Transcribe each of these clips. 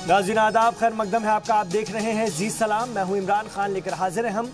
नाज़रीन आदाब, खैर मकदम है आपका। आप देख रहे हैं जी सलाम। मैं हूं इमरान खान, लेकर हाजिर हैं हम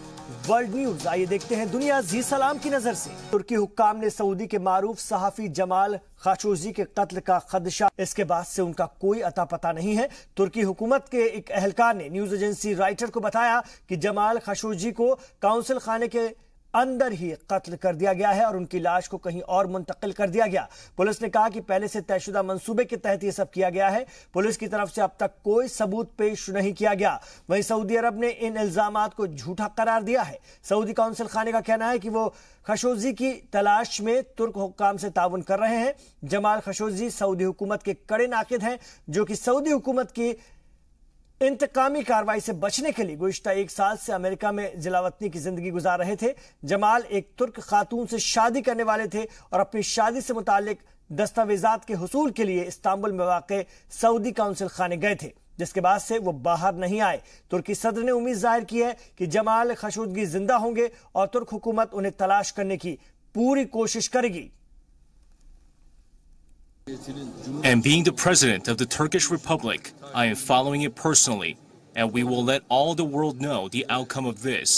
वर्ल्ड न्यूज। आइए देखते हैं दुनिया जी सलाम की नजर से। तुर्की हुक्काम ने सऊदी के मारूफ सहाफी जमाल खशोगी के कत्ल का खदशा, इसके बाद से उनका कोई अता पता नहीं है। तुर्की हुकूमत के एक एहलकार ने न्यूज एजेंसी राइटर को बताया कि जमाल खशोगी को काउंसिल खाने के अंदर ही कत्ल कर दिया गया है और उनकी लाश को कहीं और मुंतकिल कर दिया गया। पुलिस ने कहा कि पहले से तयशुदा मंसूबे के तहत यह सब किया गया है। पुलिस की तरफ से अब तक कोई सबूत पेश नहीं किया गया। वहीं सऊदी अरब ने इन इल्जामात को झूठा करार दिया है। सऊदी काउंसिल खाने का कहना है कि वो खशोगी की तलाश में तुर्क हुक्काम से ताउन कर रहे हैं। जमाल खशोगी सऊदी हुकूमत के कड़े नाकिद हैं, जो कि सऊदी हुकूमत की इंतकामी कार्रवाई से बचने के लिए गुज़िश्ता 1 साल से अमेरिका में जिलावतनी की जिंदगी गुजार रहे थे। जमाल एक तुर्क खातून से शादी करने वाले थे और अपनी शादी से मुतालिक दस्तावेजात के हुसूल के लिए इस्तांबुल में वाक़ सऊदी काउंसिल खाने गए थे, जिसके बाद से वो बाहर नहीं आए। तुर्की सदर ने उम्मीद जाहिर की है कि जमाल खशोगी जिंदा होंगे और तुर्क हुकूमत उन्हें तलाश करने की पूरी कोशिश करेगी। And being the president of the Turkish Republic, I am following it personally, and we will let all the world know the outcome of this.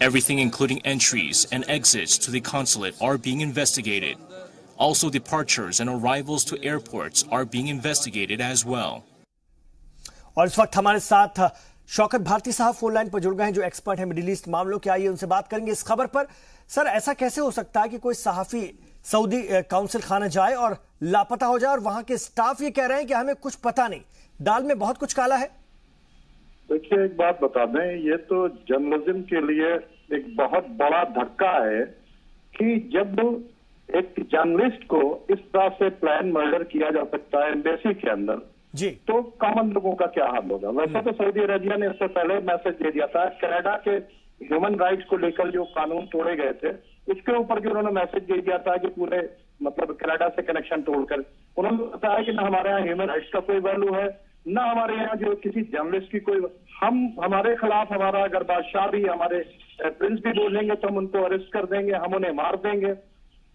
Everything, including entries and exits to the consulate, are being investigated. Also, departures and arrivals to airports are being investigated as well. और इस वक्त हमारे साथ शौकत भारती साहब phone line पर जुड़ गए हैं, जो एक्सपर्ट हैं मिडिल ईस्ट मामलों के। आइए उनसे बात करेंगे इस खबर पर। सर, ऐसा कैसे हो सकता है कि कोई सहाफी सऊदी काउंसिल खाना जाए और लापता हो जाए और वहां के स्टाफ ये कह रहे हैं कि हमें कुछ पता नहीं? दाल में बहुत कुछ काला है। देखिए, एक बात बता दें, ये तो जर्नलिज्म के लिए एक बहुत बड़ा धक्का है कि जब एक जर्नलिस्ट को इस तरह से प्लान मर्डर किया जा सकता है एम्बेसी के अंदर जी, तो कॉमन लोगों का क्या हाल होगा। वैसे तो सऊदी अरेबिया ने इससे पहले मैसेज दे दिया था। कनाडा के ह्यूमन राइट्स को लेकर जो कानून तोड़े गए थे, उसके ऊपर भी उन्होंने मैसेज दे दिया था कि पूरे मतलब कनाडा से कनेक्शन तोड़कर उन्होंने बताया कि ना हमारे यहाँ ह्यूमन राइट्स का कोई वैल्यू है, ना हमारे यहाँ जो किसी जर्नलिस्ट की कोई, हमारे खिलाफ हमारा अगर बादशाह भी, हमारे प्रिंस भी बोलेंगे तो हम उनको अरेस्ट कर देंगे, हम उन्हें मार देंगे।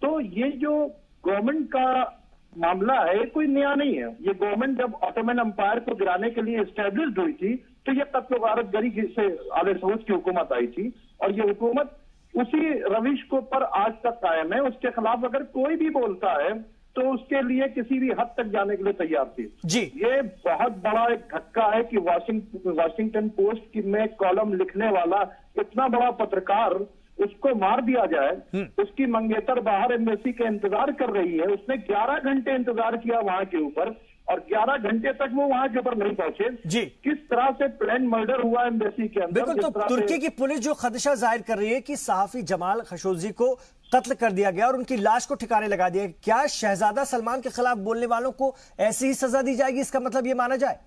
तो ये जो गवर्नमेंट का मामला है, कोई नया नहीं है। ये गवर्नमेंट जब ऑटोमन एम्पायर को गिराने के लिए एस्टेब्लिश हुई थी तो ये कत्ल गारत गरी से आले सऊद की हुकूमत आई थी और ये हुकूमत उसी रविश को पर आज तक कायम है। उसके खिलाफ अगर कोई भी बोलता है तो उसके लिए किसी भी हद तक जाने के लिए तैयार थी जी। ये बहुत बड़ा एक धक्का है कि वाशिंगटन पोस्ट में कॉलम लिखने वाला इतना बड़ा पत्रकार, उसको मार दिया जाए। उसकी मंगेतर बाहर एम्बेसी के इंतजार कर रही है। उसने 11 घंटे इंतजार किया वहां के ऊपर और 11 घंटे तक वो वहां के ऊपर नहीं पहुंचे जी। किस तरह से प्लान मर्डर हुआ एम्बेसी के अंदर। बिल्कुल। तो तुर्की की पुलिस जो खदशा जाहिर कर रही है कि सहाफी जमाल खशोगी को कत्ल कर दिया गया और उनकी लाश को ठिकाने लगा दिया, क्या शहजादा सलमान के खिलाफ बोलने वालों को ऐसी ही सजा दी जाएगी? इसका मतलब ये माना जाए?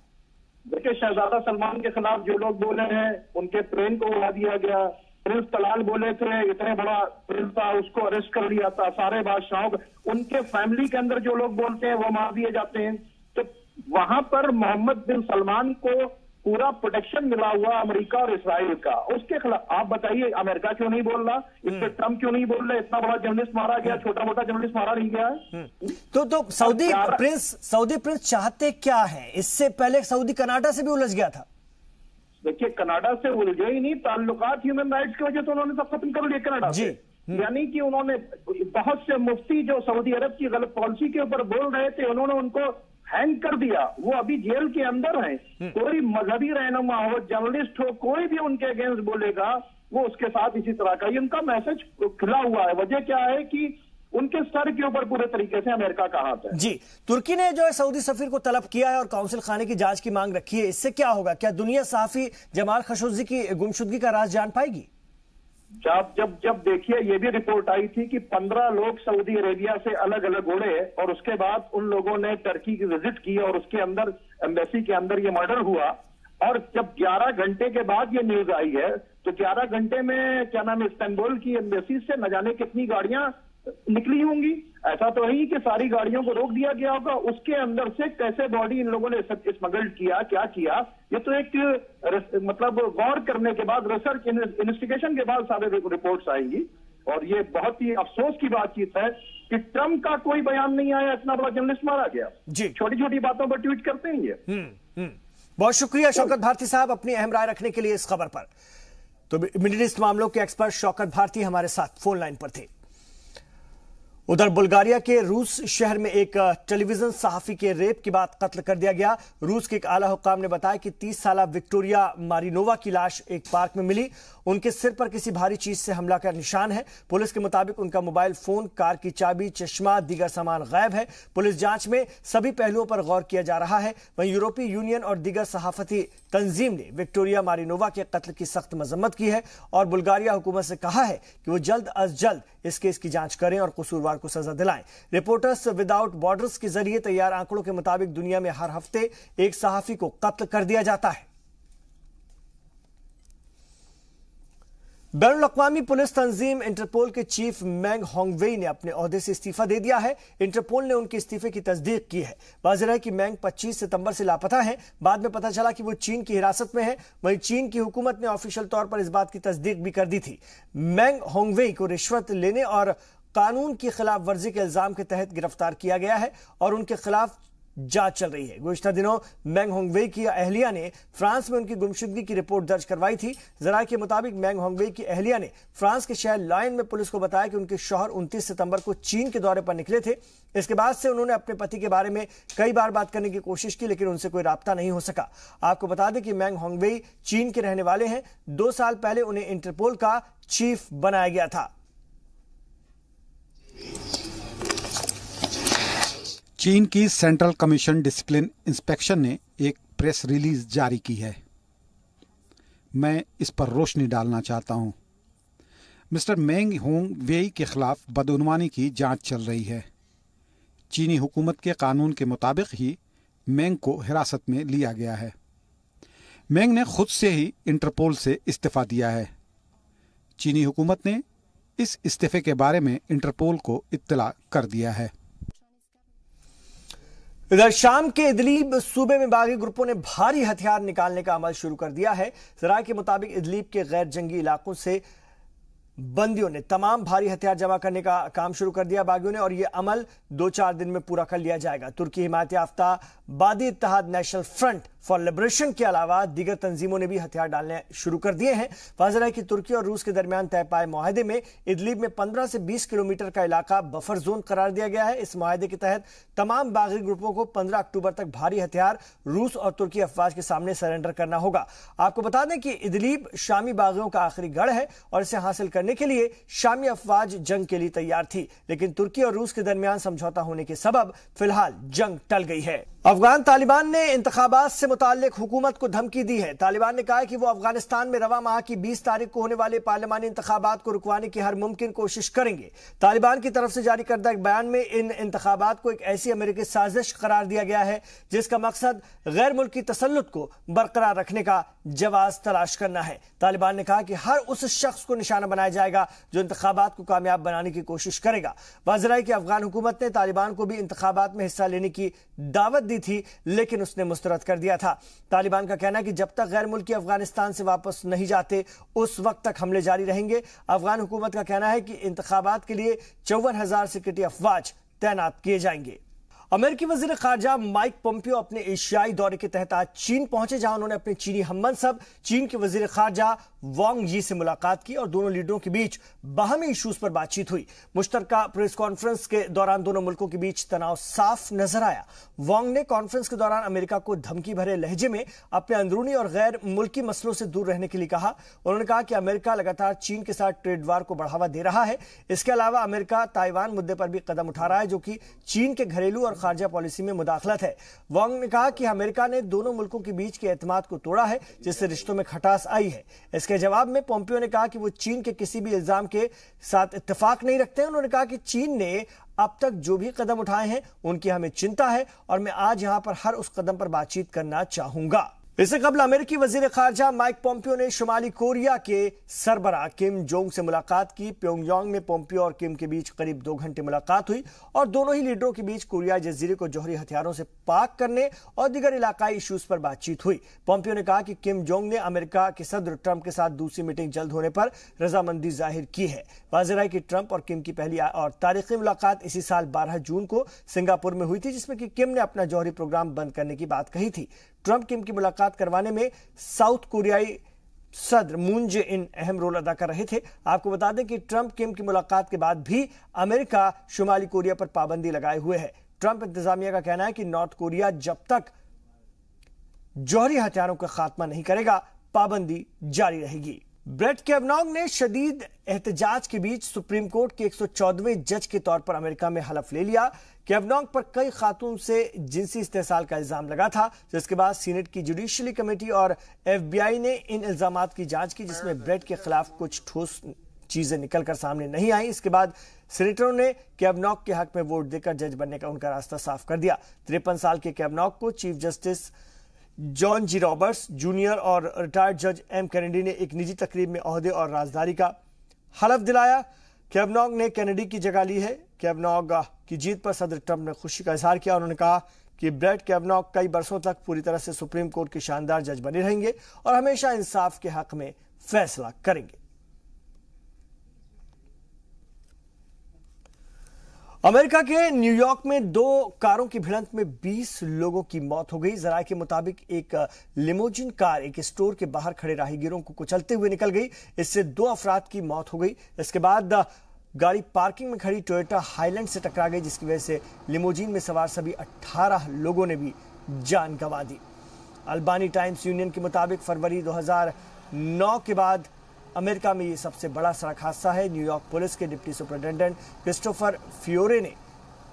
देखिए, शहजादा सलमान के खिलाफ जो लोग बोले हैं, उनके प्लेन को उड़ा दिया गया। प्रिंस तलाल बोले थे, इतने बड़ा प्रिंस था, उसको अरेस्ट कर लिया था। सारे बादशाहों को, उनके फैमिली के अंदर जो लोग बोलते हैं वो मार दिए जाते हैं। तो वहां पर मोहम्मद बिन सलमान को पूरा प्रोटेक्शन मिला हुआ अमेरिका और इसराइल का। उसके खिलाफ आप बताइए, अमेरिका क्यों नहीं बोल रहा? इससे ट्रंप क्यों नहीं बोल रहा? इतना बड़ा जर्नलिस्ट मारा गया, छोटा मोटा जर्नलिस्ट मारा नहीं गया है। तो सऊदी प्रिंस चाहते क्या है? इससे पहले सऊदी कनाडा से भी उलझ गया था। देखिए, कनाडा से उलझे ही नहीं, ताल्लुकात ह्यूमन राइट्स की वजह से उन्होंने सब खत्म कर लिया कनाडा से। यानी कि उन्होंने बहुत से मुफ्ती जो सऊदी अरब की गलत पॉलिसी के ऊपर बोल रहे थे, उन्होंने उनको हैंग कर दिया। वो अभी जेल के अंदर हैं। कोई मजहबी रहनुमा हो, जर्नलिस्ट हो, कोई भी उनके अगेंस्ट बोलेगा वो उसके साथ इसी तरह का। ये उनका मैसेज खुला हुआ है। वजह क्या है कि उनके सर के ऊपर पूरे तरीके से अमेरिका का हाथ है। जी, तुर्की ने जो है सऊदी सफीर को तलब किया है और काउंसिल खाने की जांच की मांग रखी है। इससे क्या होगा? क्या दुनिया सहाफी जमाल खशोगी की गुमशुदगी का राज जान पाएगी? जब देखिए, ये भी रिपोर्ट आई थी कि 15 लोग सऊदी अरेबिया से अलग अलग उड़े और उसके बाद उन लोगों ने टर्की की विजिट की और उसके अंदर एम्बेसी के अंदर ये मर्डर हुआ। और जब 11 घंटे के बाद ये न्यूज आई है तो 11 घंटे में क्या नाम है, इस्तांबुल की एम्बेसी से न जाने कितनी गाड़ियां निकली होंगी। ऐसा तो है कि सारी गाड़ियों को रोक दिया गया होगा। उसके अंदर से कैसे बॉडी इन लोगों ने स्मगल्ड किया, क्या किया, ये तो एक मतलब गौर करने के बाद, रिसर्च इन्वेस्टिगेशन के बाद सारे रिपोर्ट्स आएंगी। और ये बहुत ही अफसोस की बातचीत है कि ट्रंप का कोई बयान नहीं आया, इतना बड़ा जर्नलिस्ट मारा गया जी। छोटी छोटी बातों पर ट्वीट करते हैं ये। बहुत शुक्रिया शौकत भारती साहब अपनी अहम राय रखने के लिए इस खबर पर। तो मिडिल ईस्ट मामलों के एक्सपर्ट शौकत भारती हमारे साथ फोन लाइन पर थे। उधर बुल्गारिया के रूस शहर में एक टेलीविजन सहाफी के रेप के बाद कत्ल कर दिया गया। रूस के एक आला हुक्काम ने बताया कि 30 साला विक्टोरिया मारिनोवा की लाश एक पार्क में मिली। उनके सिर पर किसी भारी चीज से हमला का निशान है। पुलिस के मुताबिक उनका मोबाइल फोन, कार की चाबी, चश्मा, दीगर सामान गायब है। पुलिस जांच में सभी पहलुओं पर गौर किया जा रहा है। वहीं यूरोपीय यूनियन और दीगर सहाफती तंजीम ने विक्टोरिया मारिनोवा के कत्ल की सख्त मजम्मत की है और बुल्गारिया हुकूमत से कहा है कि वो जल्द अज जल्द इस केस की जांच करें और कसूरवार को सजा दिलाएं। रिपोर्टर्स विदाउट बॉर्डर्स के जरिए तैयार आंकड़ों के मुताबिक दुनिया में हर हफ्ते एक सहाफी को कत्ल कर दिया जाता है। बैनुल-अक़वामी पुलिस तंजीम इंटरपोल के चीफ मेंग होंगवेई ने अपने ओहदे से इस्तीफा दे दिया है। इंटरपोल ने उनके इस्तीफे की तस्दीक की है। वाज़ेह है कि मेंग 25 सितंबर से लापता हैं। बाद में पता चला कि वो चीन की हिरासत में है। वहीं चीन की हुकूमत ने ऑफिशियल तौर पर इस बात की तस्दीक भी कर दी थी। मेंग होंगवेई को रिश्वत लेने और कानून की खिलाफ वर्जी के इल्जाम के तहत गिरफ्तार किया गया है और उनके खिलाफ जांच चल रही है। गुज़िश्ता दिनों मेंग होंगवेई की अहलिया ने फ्रांस में उनकी गुमशुदगी की रिपोर्ट दर्ज करवाई थी। ज़राए के मुताबिक मेंग होंगवेई की अहलिया ने फ्रांस के शहर लायन में पुलिस को बताया कि उनके शौहर 29 सितंबर को चीन के दौरे पर निकले थे। इसके बाद से उन्होंने अपने पति के बारे में कई बार बात करने की कोशिश की, लेकिन उनसे कोई राब्ता नहीं हो सका। आपको बता दें कि मेंग होंगवेई चीन के रहने वाले हैं। 2 साल पहले उन्हें इंटरपोल का चीफ बनाया गया था। चीन की सेंट्रल कमीशन डिसिप्लिन इंस्पेक्शन ने एक प्रेस रिलीज जारी की है। मैं इस पर रोशनी डालना चाहता हूं। मिस्टर मेंग होंगवेई के खिलाफ बदउनवानी की जांच चल रही है। चीनी हुकूमत के कानून के मुताबिक ही मेंग को हिरासत में लिया गया है। मेंग ने खुद से ही इंटरपोल से इस्तीफा दिया है। चीनी हुकूमत ने इस इस्तीफे के बारे में इंटरपोल को इत्तला कर दिया है। इधर शाम के इदलीब सूबे में बागी ग्रुपों ने भारी हथियार निकालने का अमल शुरू कर दिया है। ज़राए के मुताबिक इदलीब के गैर जंगी इलाकों से बंदियों ने तमाम भारी हथियार जमा करने का काम शुरू कर दिया बागियों ने और यह अमल 2-4 दिन में पूरा कर लिया जाएगा। तुर्की हिमायत याफ्ता बादी इत्तेहाद नेशनल फ्रंट फॉर लिबरेशन के अलावा दीगर तंजीमों ने भी हथियार डालने शुरू कर दिए हैं। वाज़ेह है कि तुर्की और रूस के दरमियान तय पाए मुआहदे में इदलीब में 15 से 20 किलोमीटर का इलाका बफर जोन करार दिया गया है। इस मुआहदे के तहत तमाम बागी ग्रुपों को 15 अक्टूबर तक भारी हथियार रूस और तुर्की अफवाज के सामने सरेंडर करना होगा। आपको बता दें कि इदलीब शामी बागियों का आखिरी गढ़ है और इसे हासिल करने के लिए शामी अफवाज जंग के लिए तैयार थी, लेकिन तुर्की और रूस के दरमियान समझौता होने के सबब फिलहाल जंग टल गई है। अफगान तालिबान ने इंतखाबात से मुताल्लिक हुकूमत को धमकी दी है। तालिबान ने कहा है कि वो अफगानिस्तान में रवा माह की 20 तारीख को होने वाले पार्लिमानी इंतखाबात को रुकवाने की हर मुमकिन कोशिश करेंगे। तालिबान की तरफ से जारी करदा एक बयान में इन इंतखाबात को एक ऐसी अमेरिकी साजिश करार दिया गया है जिसका मकसद गैर मुल्की तसल्लुत को बरकरार रखने का जवाब तलाश करना है। तालिबान ने कहा कि हर उस शख्स को निशाना बनाया जाएगा जो इंतखाबात को कामयाब बनाने की कोशिश करेगा। वाज़ेह है कि अफगान हुकूमत ने तालिबान को भी इंतखाबात में हिस्सा लेने की दावत दी थी, लेकिन उसने मुस्तरद कर दिया था। तालिबान का कहना है कि जब तक गैर मुल्की अफगानिस्तान से वापस नहीं जाते उस वक्त तक हमले जारी रहेंगे। अफगान हुकूमत का कहना है कि इंतखाबात के लिए 54,000 सिक्योरिटी अफवाज तैनात किए जाएंगे। अमेरिकी वजीर खारजा माइक पोम्पियो अपने एशियाई दौरे के तहत आज चीन पहुंचे, जहां उन्होंने अपने चीनी हममनसब चीन के वजीर खारजा वांग यी से मुलाकात की और दोनों लीडरों के बीच बाहमी इशूज पर बातचीत हुई। मुश्तरका प्रेस कॉन्फ्रेंस के दौरान दोनों मुल्कों के बीच तनाव साफ नजर आया। वांग ने कॉन्फ्रेंस के दौरान अमेरिका को धमकी भरे लहजे में अपने अंदरूनी और गैर मुल्की मसलों से दूर रहने के लिए कहा। उन्होंने कहा कि अमेरिका लगातार चीन के साथ ट्रेड वार को बढ़ावा दे रहा है। इसके अलावा अमेरिका ताइवान मुद्दे पर भी कदम उठा रहा है, जो कि चीन के घरेलू और खारजा पॉलिसी में मुदाखलत है। वांग ने कहा कि अमेरिका ने दोनों मुल्कों के बीच के एतमाद को तोड़ा है, जिससे रिश्तों में खटास आई है। इसके जवाब में पोम्पियो ने कहा कि वो चीन के किसी भी इल्जाम के साथ इत्तेफाक नहीं रखते हैं। उन्होंने कहा कि चीन ने अब तक जो भी कदम उठाए हैं उनकी हमें चिंता है और मैं आज यहां पर हर उस कदम पर बातचीत करना चाहूंगा। इससे कबल अमेरिकी वजीर खारजा माइक पोम्पियो ने शुमाली कोरिया के सरबराह किम जोंग से मुलाकात की। प्योंगयांग में पोम्पियो और किम के बीच करीब 2 घंटे मुलाकात हुई और दोनों ही लीडरों के बीच कोरियाई जजीरे को जौहरी हथियारों से पाक करने और दीगर इलाकाई इश्यूज पर बातचीत हुई। पोम्पियो ने कहा कि किम जोंग ने अमेरिका के सदर ट्रंप के साथ दूसरी मीटिंग जल्द होने पर रजामंदी जाहिर की है। वाज़ेह है कि ट्रंप और किम की पहली और तारीखी मुलाकात इसी साल 12 जून को सिंगापुर में हुई थी, जिसमें कि किम ने अपना जौहरी प्रोग्राम बंद करने की बात कही थी। ट्रंप किम की मुलाकात करवाने में साउथ कोरियाई सदर मून जे इन अहम रोल अदा कर रहे थे। आपको बता दें कि ट्रंप किम की मुलाकात के बाद भी अमेरिका शुमाली कोरिया पर पाबंदी लगाए हुए है। ट्रंप इंतजामिया का कहना है कि नॉर्थ कोरिया जब तक जौहरी हथियारों का खात्मा नहीं करेगा, पाबंदी जारी रहेगी। ब्रेट कैवनॉग ने शदीद एहतजाज के बीच सुप्रीम कोर्ट के 114वें जज के तौर पर अमेरिका में हलफ ले लिया। कैवनॉग पर कई खातून से जिनसी इस्तेसाल का इल्जाम लगा था, जिसके बाद सीनेट की जुडिशरी कमेटी और FBI ने इन इल्जामात की जांच की, जिसमें ब्रेट के खिलाफ कुछ ठोस चीजें निकलकर सामने नहीं आई। इसके बाद सीनेटरों ने कैवनॉग के हक में वोट देकर जज बनने का उनका रास्ता साफ कर दिया। 53 साल के कैवनॉग को चीफ जस्टिस जॉन जी रॉबर्ट्स जूनियर और रिटायर्ड जज M कैनेडी ने एक निजी तकरीब में ओहदे और राजदारी का हलफ दिलाया। कैवनॉग ने कैनेडी की जगह ली है। कैवनॉग की जीत पर सदर ट्रंप ने खुशी का इजहार किया। उन्होंने कहा कि ब्रेट कैवनॉग कई बरसों तक पूरी तरह से सुप्रीम कोर्ट के शानदार जज बने रहेंगे और हमेशा इंसाफ के हक में फैसला करेंगे। अमेरिका के न्यूयॉर्क में 2 कारों की भिड़ंत में 20 लोगों की मौत हो गई। जराये के मुताबिक एक लिमोजिन कार एक स्टोर के बाहर खड़े राहगीरों को कुचलते हुए निकल गई। इससे 2 अफराद की मौत हो गई। इसके बाद गाड़ी पार्किंग में खड़ी टोयोटा हाईलैंड से टकरा गई, जिसकी वजह से लिमोजिन में सवार सभी 18 लोगों ने भी जान गंवा दी। अल्बानी टाइम्स यूनियन के मुताबिक फरवरी 2009 के बाद अमेरिका में यह सबसे बड़ा सड़क हादसा है। न्यूयॉर्क पुलिस के डिप्टी सुपरिटेंडेंट क्रिस्टोफर फियोरे ने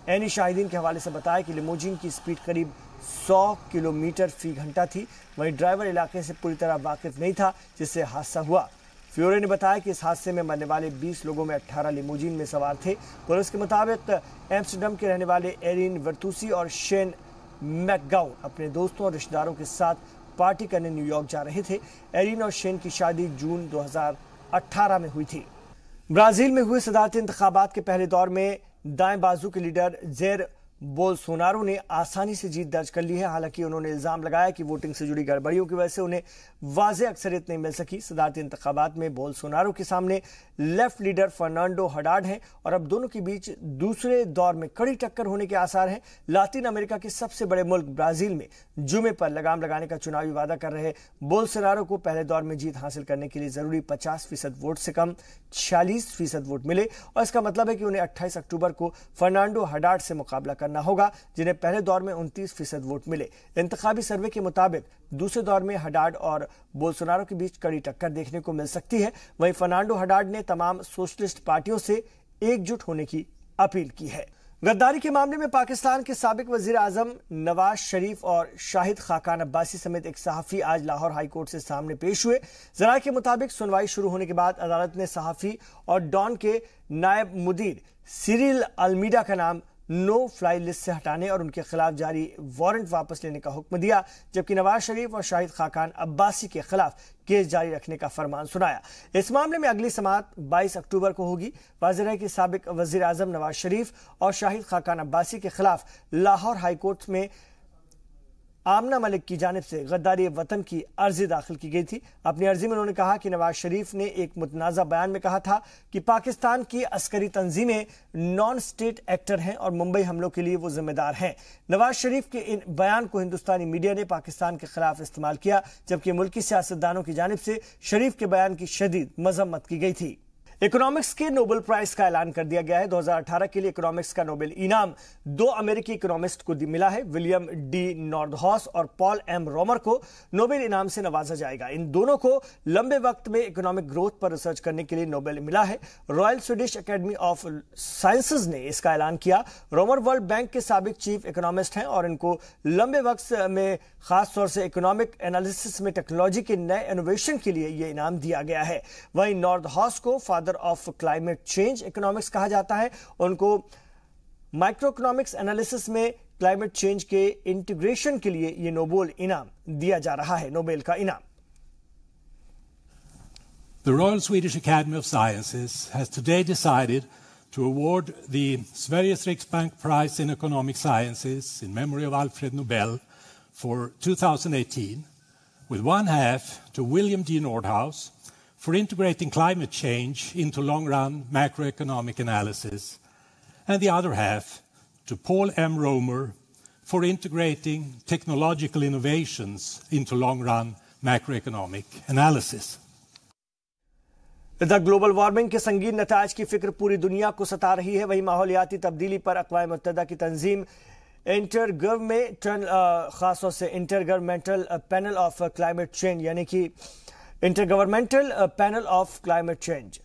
एनी शाहिदीन के हवाले से बताया कि लिमोजिन की स्पीड करीब 100 किलोमीटर फी घंटा थी। वहीं ड्राइवर इलाके से पूरी तरह वाकिफ नहीं था, जिससे हादसा हुआ। फियोरे ने बताया कि इस हादसे में मरने वाले 20 लोगों में 18 लिमोजिन में सवार थे। पुलिस के मुताबिक एम्स्टर्डम के रहने वाले एरिन वर्तूसी और शेन मैकगाउन अपने दोस्तों और रिश्तेदारों के साथ पार्टी करने न्यूयॉर्क जा रहे थे। एरिन और शेन की शादी जून 2018 में हुई थी। ब्राजील में हुए सदारती इंतखाबात के पहले दौर में दाएं बाजू के लीडर जेर बोल्सोनारो ने आसानी से जीत दर्ज कर ली है। हालांकि उन्होंने इल्जाम लगाया कि वोटिंग से जुड़ी गड़बड़ियों की वजह से उन्हें वाज़ेह अक्सरियत नहीं मिल सकी। सदारती इंतखाबात में बोल्सोनारो के सामने लेफ्ट लीडर फर्नांडो हडाड हैं और अब दोनों के बीच दूसरे दौर में कड़ी टक्कर होने के आसार हैं। लातिन अमेरिका के सबसे बड़े मुल्क ब्राजील में जुमे पर लगाम लगाने का चुनावी वादा कर रहे बोल्सोनारो को पहले दौर में जीत हासिल करने के लिए जरूरी 50% वोट से कम 46% वोट मिले और इसका मतलब है कि उन्हें 28 अक्टूबर को फर्नांडो हडाड से मुकाबला करना होगा, जिन्हें पहले दौर में 29% वोट मिले। इंतखाबी सर्वे के मुताबिक दूसरे दौर में हडाड और बोल्सोनारो के बीच कड़ी टक्कर देखने को मिल सकती है। वहीं फर्नांडो हडाड ने तमाम सोशलिस्ट पार्टियों से एकजुट होने की अपील की है। गद्दारी के मामले में पाकिस्तान के साबिक वजीर आजम नवाज शरीफ और शाहिद खाकान अब्बासी समेत एक सहाफी आज लाहौर हाई कोर्ट से सामने पेश हुए। जराये के मुताबिक सुनवाई शुरू होने के बाद अदालत ने सहाफी और डॉन के नायब मुदीर सिरिल अल्मीडा का नाम नो फ्लाई लिस्ट से हटाने और उनके खिलाफ जारी वारंट वापस लेने का हुक्म दिया, जबकि नवाज शरीफ और शाहिद खाकान अब्बासी के खिलाफ केस जारी रखने का फरमान सुनाया। इस मामले में अगली समाअत 22 अक्टूबर को होगी। वाज़ेह है कि साबिक वजीर आजम नवाज शरीफ और शाहिद खाकान अब्बासी के खिलाफ लाहौर हाई कोर्ट में आमना मलिक की जानिब से गद्दारी वतन की अर्जी दाखिल की गई थी। अपनी अर्जी में उन्होंने कहा कि नवाज शरीफ ने एक मुतनाज़ा बयान में कहा था कि पाकिस्तान की अस्करी तंजीमें नॉन स्टेट एक्टर हैं और मुंबई हमलों के लिए वो जिम्मेदार हैं। नवाज शरीफ के इन बयान को हिंदुस्तानी मीडिया ने पाकिस्तान के खिलाफ इस्तेमाल किया, जबकि मुल्की सियासतदानों की जानिब से शरीफ के बयान की शदीद मजम्मत की गई थी। इकोनॉमिक्स के नोबेल प्राइज का ऐलान कर दिया गया है। 2018 के लिए इकोनॉमिक्स का नोबेल इनाम 2 अमेरिकी इकोनॉमिस्ट को मिला है। विलियम डी नॉर्डहॉस और पॉल एम रोमर को नोबेल इनाम से नवाजा जाएगा। इन दोनों को लंबे वक्त में इकोनॉमिक ग्रोथ पर रिसर्च करने के लिए नोबेल मिला है। Royal Swedish academy of sciences ने इसका ऐलान किया। रोमर वर्ल्ड बैंक के साबिक चीफ इकोनॉमिस्ट हैं और इनको लंबे वक्त में खासतौर से इकोनॉमिक एनालिसिस में टेक्नोलॉजी के नए इनोवेशन के लिए यह इनाम दिया गया है। वहीं नॉर्डहॉस को father of climate change economics कहा जाता है। उनको माइक्रो इकोनॉमिक्स एनालिसिस में क्लाइमेट चेंज के इंटीग्रेशन के लिए ये नोबेल इनाम दिया जा रहा है, नोबेल का इनाम। The Royal Swedish Academy of Sciences has today decided to award the Sveriges Riksbank Prize in Economic Sciences in memory of Alfred Nobel for 2018, with one half to William D. Nordhaus for integrating climate change into long-run macroeconomic analysis, and the other half to Paul M. Romer for integrating technological innovations into long-run macroeconomic analysis. इधर global warming के संगीन नताज की फिक्र पूरी दुनिया को सता रही है। वहीं माहौलियाती तब्दीली पर अक़वाम मुत्तहिदा की तंजीम खासतौर से intergovernmental panel of climate change यानी कि intergovernmental panel of climate change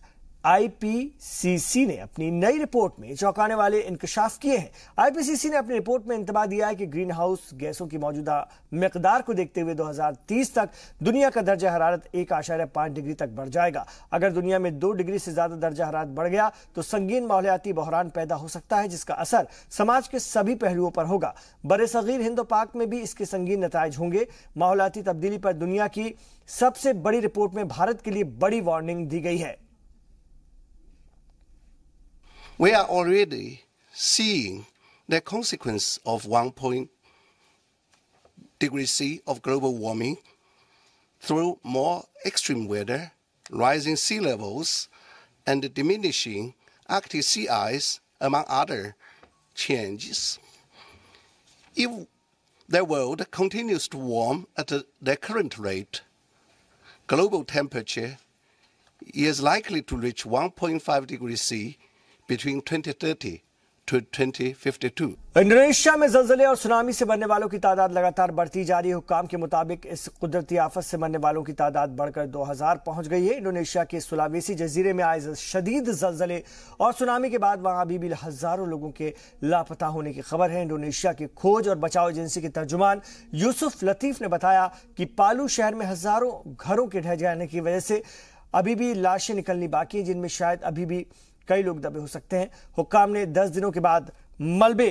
IPCC ने अपनी नई रिपोर्ट में चौंकाने वाले इंकशाफ किए हैं। IPCC ने अपनी रिपोर्ट में इंतबाह दिया है कि ग्रीन हाउस गैसों की मौजूदा मिकदार को देखते हुए 2030 तक दुनिया का दर्जा हरारत 1.5 डिग्री तक बढ़ जाएगा। अगर दुनिया में 2 डिग्री से ज्यादा दर्जा हरारत बढ़ गया तो संगीन माहौलियाती बहरान पैदा हो सकता है, जिसका असर समाज के सभी पहलुओं पर होगा। बरे-सगीर हिंद पाक में भी इसके संगीन नताइज होंगे। माहौलियाती तब्दीली पर दुनिया की सबसे बड़ी रिपोर्ट में भारत के लिए बड़ी वार्निंग दी गई है। We are already seeing the consequence of 1 degree C of global warming through more extreme weather, rising sea levels, and diminishing Arctic sea ice, among other changes. If the world continues to warm at the current rate, global temperature is likely to reach 1.5 degrees C between 2030 to 2052. Indonesia में ज़लज़ले और tsunami से मरने वालों की तादाद लगातार बढ़ती जा रही है। हुक्काम के मुताबिक इस कुदरती आफत से मरने वालों की तादाद बढ़कर 2000 पहुंच गई है। इंडोनेशिया के सुलावेसी जजीरे में आए शदीद ज़लज़ले और सुनामी के बाद वहां अभी भी हजारों लोगों के लापता होने की खबर है। इंडोनेशिया की खोज और बचाव एजेंसी के तर्जुमान यूसुफ लतीफ ने बताया कि पालू शहर में हजारों घरों के ढह जाने की वजह से अभी भी लाशें निकलनी बाकी हैं, जिनमें शायद अभी भी कई लोग दबे हो सकते हैं। हुक्काम ने 10 दिनों के बाद मलबे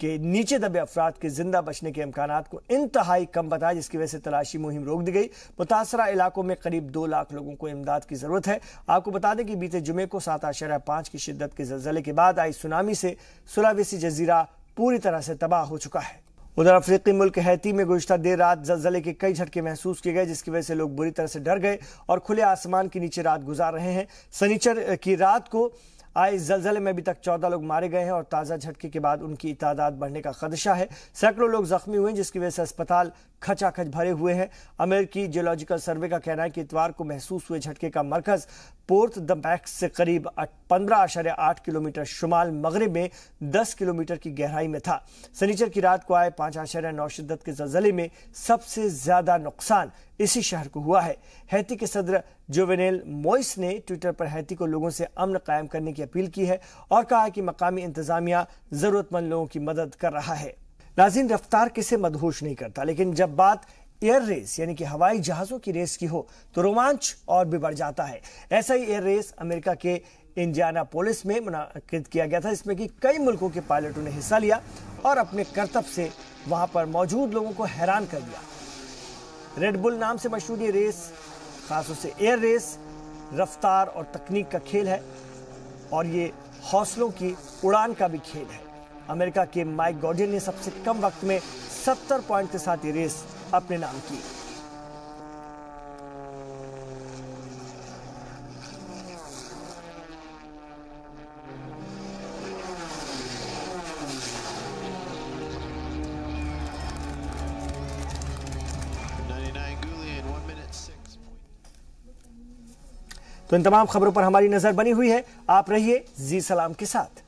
के नीचे दबे अफराद के जिंदा बचने के इम्कानात को इंतहाई कम बताया, जिसकी वजह से तलाशी मुहिम रोक दी गई। मुतासरा इलाकों में करीब 2 लाख लोगों को इमदाद की जरूरत है। आपको बता दें कि बीते जुमे को 7.5 की शिद्दत के ज़लज़ले के बाद आई सुनामी से सुलावेसी जजीरा पूरी तरह से तबाह हो चुका है। उधर अफ्रीकी मुल्क हैती में गुज़िश्ता देर रात ज़लज़ले के कई झटके महसूस किए गए, जिसकी वजह से लोग बुरी तरह से डर गए और खुले आसमान के नीचे रात गुजार रहे हैं। शनिचर की रात को आए ज़लज़ले में अभी तक 14 लोग मारे गए हैं और ताज़ा झटके के बाद उनकी तादाद बढ़ने का खदशा है। सैकड़ों लोग जख्मी हुए हैं, जिसकी वजह से अस्पताल खचाखच भरे हुए हैं। अमेरिकी जियोलॉजिकल सर्वे का कहना है कि इतवार को महसूस हुए झटके का मरकज पोर्ट द मैक्स से करीब 15.8 किलोमीटर शुमाल मगरिब में 10 किलोमीटर की गहराई में था। शनिचर की रात को आए 5.9 शिद्दत के ज़लज़ले में सबसे ज्यादा नुकसान इसी शहर को हुआ है। हैती के सदर जोवेनेल मोइस ने ट्विटर पर हैती को लोगों से अमन कायम करने की अपील की है और कहा है कि मकामी इंतजामिया जरूरतमंद लोगों की मदद कर रहा है। नाज़रीन, रफ्तार किसे मदहोश नहीं करता, लेकिन जब बात एयर रेस यानी कि हवाई जहाजों की रेस की हो तो रोमांच और भी बढ़ जाता है। ऐसा ही एयर रेस अमेरिका के इंडियानापोलिस में मुनाकिद किया गया था, जिसमें कि कई मुल्कों के पायलटों ने हिस्सा लिया और अपने करतब से वहां पर मौजूद लोगों को हैरान कर दिया। रेड बुल नाम से मशहूर ये रेस, खासतौर से एयर रेस, रफ्तार और तकनीक का खेल है और ये हौसलों की उड़ान का भी खेल है। अमेरिका के माइक गॉर्डियन ने सबसे कम वक्त में 70 पॉइंट के साथ ये रेस अपने नाम की। तो इन तमाम खबरों पर हमारी नजर बनी हुई है। आप रहिए जी सलाम के साथ।